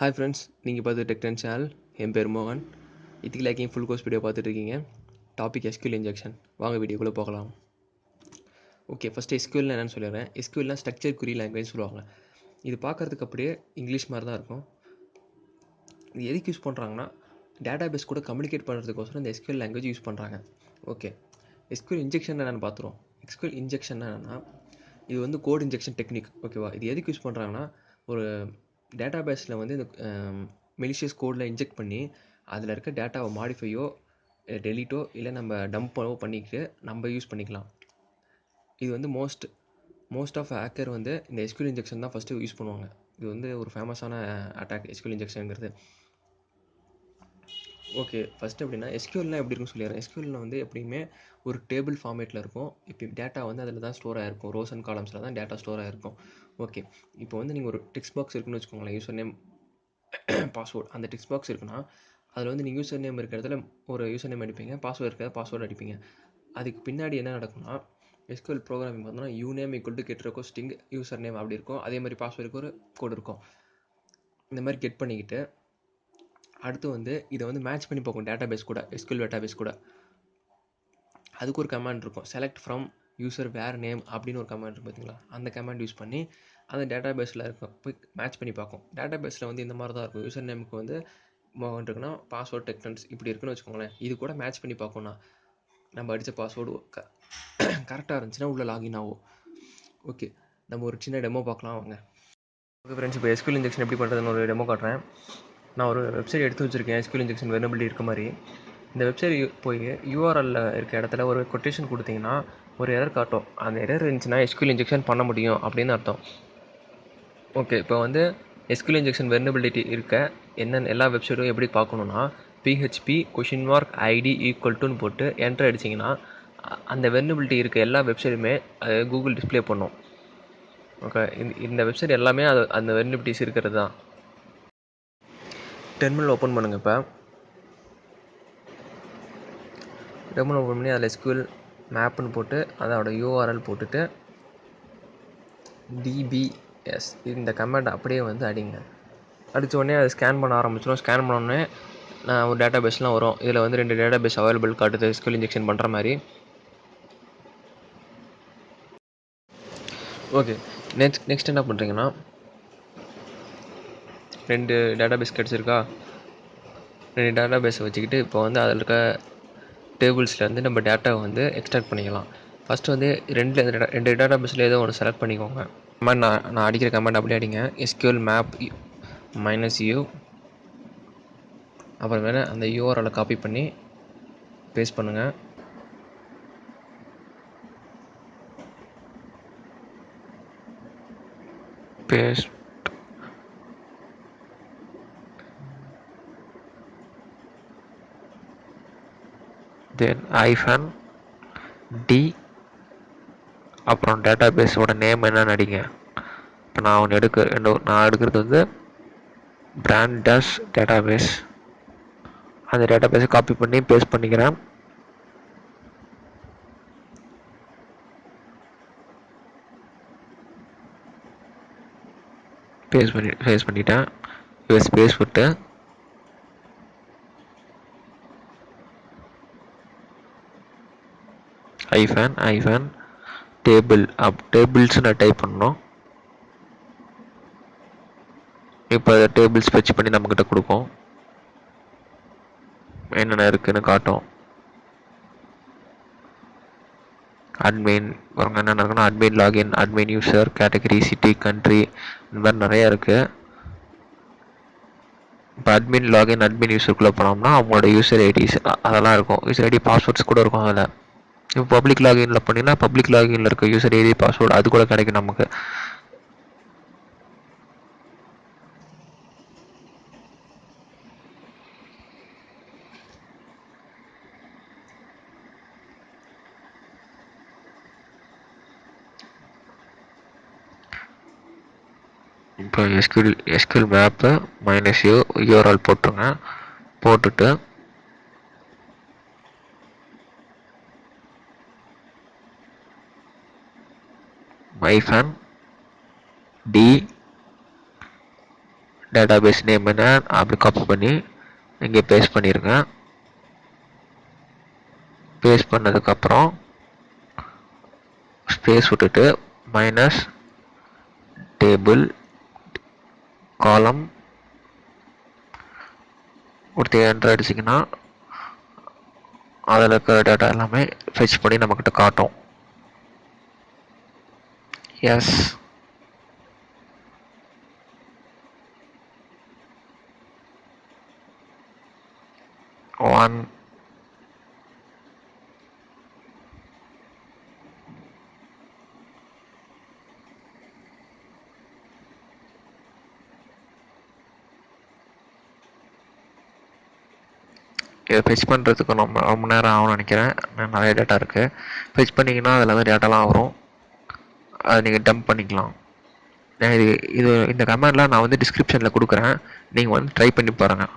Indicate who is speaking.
Speaker 1: Hi friends, நீங்கள் பார்த்து டெக்டன் channel. என் பேர் மோகன். இத்திக்கு லைக்கிங் ஃபுல் கோர்ஸ் வீடியோ பார்த்துட்ருக்கீங்க. Topic SQL injection. வாங்க வீடியோக்குள்ளே போகலாம். ஓகே, ஃபஸ்ட்டு எஸ்கியூஎல்னா என்னென்னு சொல்லிடுறேன். எஸ்கியூஎல்னா ஸ்ட்ரக்சர் குரி லாங்குவேஜ் சொல்லுவாங்க. இது பார்க்குறதுக்கு அப்படியே இங்கிலீஷ் மாதிரி தான் இருக்கும். இது எதுக்கு யூஸ் பண்ணுறாங்கன்னா, டேட்டா பேஸ் கூட கம்யூனிகேட் பண்ணுறதுக்கோசரம் இந்த எஸ்கியூஎல் லாங்குவேஜ் யூஸ் பண்ணுறாங்க. ஓகே, எஸ்கியூஎல் இன்ஜெக்ஷன் என்னென்னு பார்த்துருவோம். எஸ்கியூஎல் இன்ஜெக்ஷன் என்னென்னா, இது வந்து கோட் இன்ஜெக்ஷன் டெக்னிக். ஓகேவா, இது எதுக்கு யூஸ் பண்ணுறாங்கன்னா, ஒரு டேட்டா பேஸில் வந்து இந்த மெலிஷியஸ் கோடில் இன்ஜெக்ட் பண்ணி அதில் இருக்க டேட்டாவை மாடிஃபையோ டெலீட்டோ இல்லை நம்ம டம்போ பண்ணிக்கிட்டு நம்ம யூஸ் பண்ணிக்கலாம். இது வந்து மோஸ்ட் ஆஃப் ஹேக்கர் வந்து இந்த எஸ்கியூஎல் இன்ஜெக்ஷன் தான் ஃபஸ்ட்டு யூஸ் பண்ணுவாங்க. இது வந்து ஒரு ஃபேமஸான அட்டாக் எஸ்கியூஎல் இன்ஜெக்ஷனுங்கிறது. ஓகே, ஃபஸ்ட்டு எப்படின்னா எஸ்கியூஎல்னால் எப்படி இருக்குன்னு சொல்லிடுறேன். எஸ்கியூஎல்ல வந்து எப்படியுமே ஒரு டேபிள் ஃபார்மேட்டில் இருக்கும். இப்போ டேட்டா வந்து அதில் தான் ஸ்டோர் ஆகிருக்கும். ரோஸ் அண்ட் காலம்ஸில் தான் டேட்டா ஸ்டோர் ஆகிருக்கும். ஓகே, இப்போ வந்து நீங்கள் ஒரு டெக்ஸ்ட் பாக்ஸ் இருக்குன்னு வச்சுக்கோங்களேன். User name, password. அந்த டெக்ஸ்ட் பாக்ஸ் இருக்குன்னா அதில் வந்து நீங்கள் யூசர் நேம் இருக்கிற இடத்துல ஒரு யூசர் நேம் அடிப்பீங்க, பாஸ்வேர்டு இருக்கிற பாஸ்வேர்டு அடிப்பீங்க. அதுக்கு பின்னாடி என்ன நடக்கும்னா, எஸ்கியூஎல் ப்ரோக்ராமிங் பார்த்தோம்னா uname equal to get request string user name அப்படி இருக்கும். அதே மாதிரி பாஸ்வேர்டுக்கு ஒரு கோடு இருக்கும். இந்த மாதிரி கெட் பண்ணிக்கிட்டு அடுத்து வந்து இதை வந்து மேட்ச் பண்ணி பார்க்கும் டேட்டா பேஸ் கூட, எஸ்கியூஎல் டேட்டா பேஸ் கூட. அதுக்கு ஒரு கமாண்ட் இருக்கும், select from user where name அப்படின்னு ஒரு கமாண்ட் இருக்கும் பார்த்தீங்களா. அந்த கமாண்ட் யூஸ் பண்ணி அந்த டேட்டா பேஸில் இருக்கும் போய் மேட்ச் பண்ணி பார்க்கும். டேட்டா பேஸில் வந்து இந்த மாதிரி தான் இருக்கும். யூசர் நேமுக்கு வந்து மோகன் இருக்குன்னா பாஸ்வேர்ட் டெக்டன்ஸ் இப்படி இருக்குன்னு வச்சுக்கோங்களேன். இது கூட மேட்ச் பண்ணி பார்க்கணும்னா நம்ம அடித்த பாஸ்வேர்டு கரெக்டாக இருந்துச்சுன்னா உள்ளே லாகின் ஆகும். ஓகே, நம்ம ஒரு சின்ன டெமோ பார்க்கலாம் வாங்க. ஓகே ஃப்ரெண்ட்ஸ், இப்போ எஸ்கியூஎல் இன்ஜெக்ஷன் எப்படி பண்ணுறதுன்னு ஒரு டெமோ காட்டுறேன். நான் ஒரு வெப்சைட் எடுத்து வச்சுருக்கேன் எஸ்கியூஎல் இன்ஜெக்ஷன் வெர்னபிலிட்டி இருக்க மாதிரி. இந்த வெப்சைட் போய் யூஆர்எல்ல இருக்க இடத்துல ஒரு கொட்டேஷன் கொடுத்தீங்கன்னா ஒரு எரர் காட்டும். அந்த எரர் இருந்துச்சுன்னா எஸ்கியூஎல் இன்ஜெக்ஷன் பண்ண முடியும் அப்படின்னு அர்த்தம். ஓகே, இப்போ வந்து எஸ்கியூஎல் இன்ஜெக்ஷன் வெர்னபிலிட்டி இருக்க என்னென்ன எல்லா வெப்சைட்டும் எப்படி பார்க்கணுன்னா, பிஹெச்பி $ID ஈக்குவல் போட்டு என்ட்ரு அடிச்சிங்கன்னா அந்த வெர்னபிலிட்டி இருக்க எல்லா வெப்சைட்டுமே அது கூகுள் டிஸ்பிளே பண்ணும். ஓகே, இந்த வெப்சைட் எல்லாமே அது அந்த வெர்னபிலிட்டிஸ் இருக்கிறது தான். டெர்மினல் ஓப்பன் பண்ணுங்கள். இப்போ டெர்மினல் ஓப்பன் பண்ணி அதில் எஸ்கியூஎல் மேப்புன்னு போட்டு அதோட யூஆர்எல் போட்டுட்டு டிபிஎஸ் இந்த கமாண்ட் அப்படியே வந்து அடிங்க. அடித்த உடனே அதை ஸ்கேன் பண்ண ஆரம்பிச்சிடும். ஸ்கேன் பண்ணோடனே ஒரு டேட்டா பேஸ்லாம் வரும். இதில் வந்து 2 டேட்டா பேஸ் அவைலபிள் காட்டுது எஸ்கியூஎல் இன்ஜெக்ஷன் பண்ணுற மாதிரி. ஓகே, நெக்ஸ்ட் என்ன பண்ணுறீங்கன்னா, 2 டேட்டா பேஸ் கிடச்சிருக்கா. 2 டேட்டா பேஸை வச்சுக்கிட்டு இப்போ வந்து அதில் இருக்க டேபிள்ஸ்லேருந்து நம்ம டேட்டாவை வந்து எக்ஸ்ட்ராக்ட் பண்ணிக்கலாம். ஃபஸ்ட்டு வந்து ரெண்டு டேட்டா பேஸில் ஏதோ ஒன்று செலக்ட் பண்ணிக்கோங்க. கமாண்ட் நான் அடிக்கிற கமாண்ட் அப்படியே அடிங்க. எஸ்கியூஎல் மேப் -u அப்புறம் வேறு அந்த யூஆர்எல்லை காப்பி பண்ணி பேஸ்ட் பண்ணுங்கள். பேஸ்ட் தென் -d அப்புறம் டேட்டா பேஸோட நேம் என்னன்னு அடிங்க. இப்போ நான் எடுக்கிறது வந்து பிராண்ட் டேஷ் டேட்டா பேஸ். அந்த டேட்டா பேஸை காப்பி பண்ணி பேஸ்ட் பண்ணிக்கிறேன். பேஸ்ட் பண்ணிட்டேன். ஸ்பேஸ் விட்டு ஐஃபன் டேபிள்ஸ் நான் டைப் பண்ணணும். இப்போ அதை டேபிள்ஸ் ஃபெச் பண்ணி நம்மக்கிட்ட கொடுக்கும். என்னென்ன இருக்குன்னு காட்டும். அட்மின் என்னென்ன இருக்குன்னா admin login, admin user, category, city, country, இந்த மாதிரி நிறையா இருக்குது. இப்போ அட்மின் லாகின் அட்மின் யூசருக்குள்ளே போனோம்னா அவங்களோட யூசர் ஐடிஸ் அதெல்லாம் இருக்கும். யூசர் ஐடி பாஸ்வேர்ட்ஸ் கூட இருக்கும் அதில். இப்போ பப்ளிக் லாகின்ல பண்ணிங்கன்னா பப்ளிக் லாகின்ல இருக்க யூசர் ஐடி பாஸ்வேர்டு அது கூட கிடைக்கும் நமக்கு. இப்போ எஸ்கியூஎல் மேப்பு -u யூஆர்எல் போட்டுருங்க. போட்டுட்டு -d
Speaker 2: டேட்டாபேஸ் நேம் என்ன அப்படி காப்பி பண்ணி இங்கே பேஸ்ட் பண்ணிடுங்க. பேஸ்ட் பண்ணதுக்கப்புறம் ஸ்பேஸ் விட்டுட்டு மைனஸ் டேபிள் காலம் கொடுத்து என்ட்ரு அடிச்சிங்கன்னா அதில் இருக்கிற டேட்டா எல்லாமே ஃபெச் பண்ணி நம்மக்கிட்ட காட்டும். எஸ் 1 இதை ஃபெச் பண்ணுறதுக்கு ரொம்ப நேரம் ஆகும்னு நினைக்கிறேன். நிறைய டேட்டா இருக்குது. ஃபெச் பண்ணிங்கன்னா அதில் வந்து டேட்டாலாம் வரும். அதை நீங்கள் டம்ப் பண்ணிக்கலாம். இது இந்த கமெண்ட்லாம் நான் வந்து டிஸ்கிரிப்ஷனில் கொடுக்குறேன். நீங்கள் வந்து ட்ரை பண்ணி பாருங்கள்.